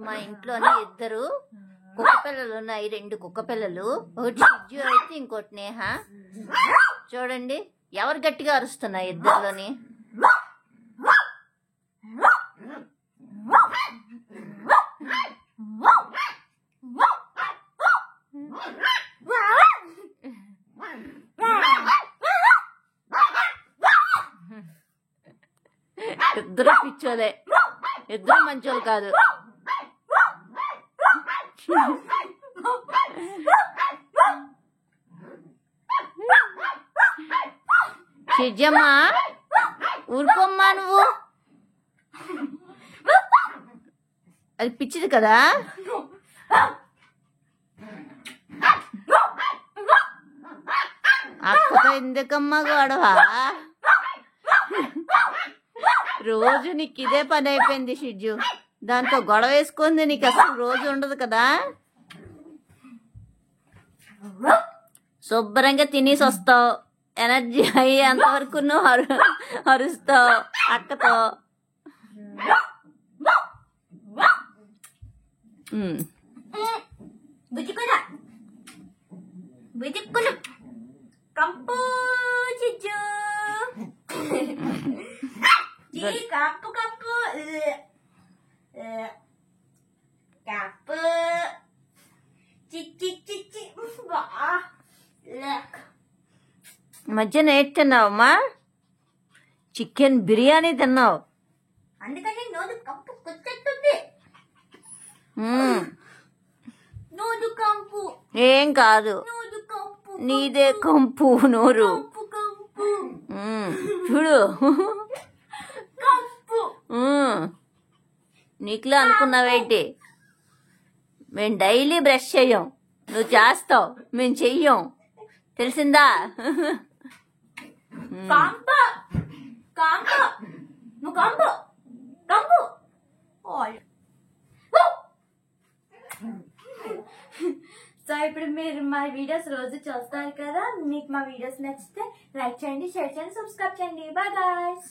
మా ఇంట్లోనే ఇద్దరు కుక్క పిల్లలు ఉన్నాయి, 2 కుక్క పిల్లలు. ఒకటి సిజ్జు అయితే ఇంకోటి నేహ. చూడండి ఎవరు గట్టిగా అరుస్తున్నాయి ఇద్దరులోని. ఇద్దరు పిచ్చోలే, ఇద్దరు మంచోళ్ళు కాదు. చిజ్జమ్మా ఊరుకోమ్మా నువ్వు, అది పిచ్చిది కదా. అక్కతో ఎందుకమ్మా గొడవ? రోజు నీకు ఇదే పని అయిపోయింది షిజ్జు, దాంతో గొడవ వేసుకుంది. నీకు అసలు రోజు ఉండదు కదా. శుభ్రంగా తినేసి వస్తావు, ఎనర్జీ అయ్యేంత వరకు నువ్వు అరుస్తావు అక్కతో. కంపు చిచ్చు కంపు కంపు కంపు చిచ్చి చిచ్చి. మధ్యాహ్నం ఏంటి తిన్నావమ్మా? చికెన్ బిర్యానీ తిన్నావు. అందుకని నోరు కంపు కొట్టేస్తుంది. నోరు కంపు ఏం కాదు, నోరు కంపు నీదే కంపు నోరు. కంపు చూడు కంపు. నీకులా అనుకున్నావేంటి? మేము డైలీ బ్రష్ చెయ్యం, నువ్వు చేస్తావు, మేము చెయ్యం, తెలిసిందా? కంపు కంపు నువ్వు కంపు కంపు. సో ఇప్పుడు మీరు మా వీడియోస్ రోజు చూస్తారు కదా. మీకు మా వీడియోస్ నచ్చితే లైక్ చేయండి, షేర్ చేయండి, సబ్స్క్రైబ్ చేయండి. Bye guys.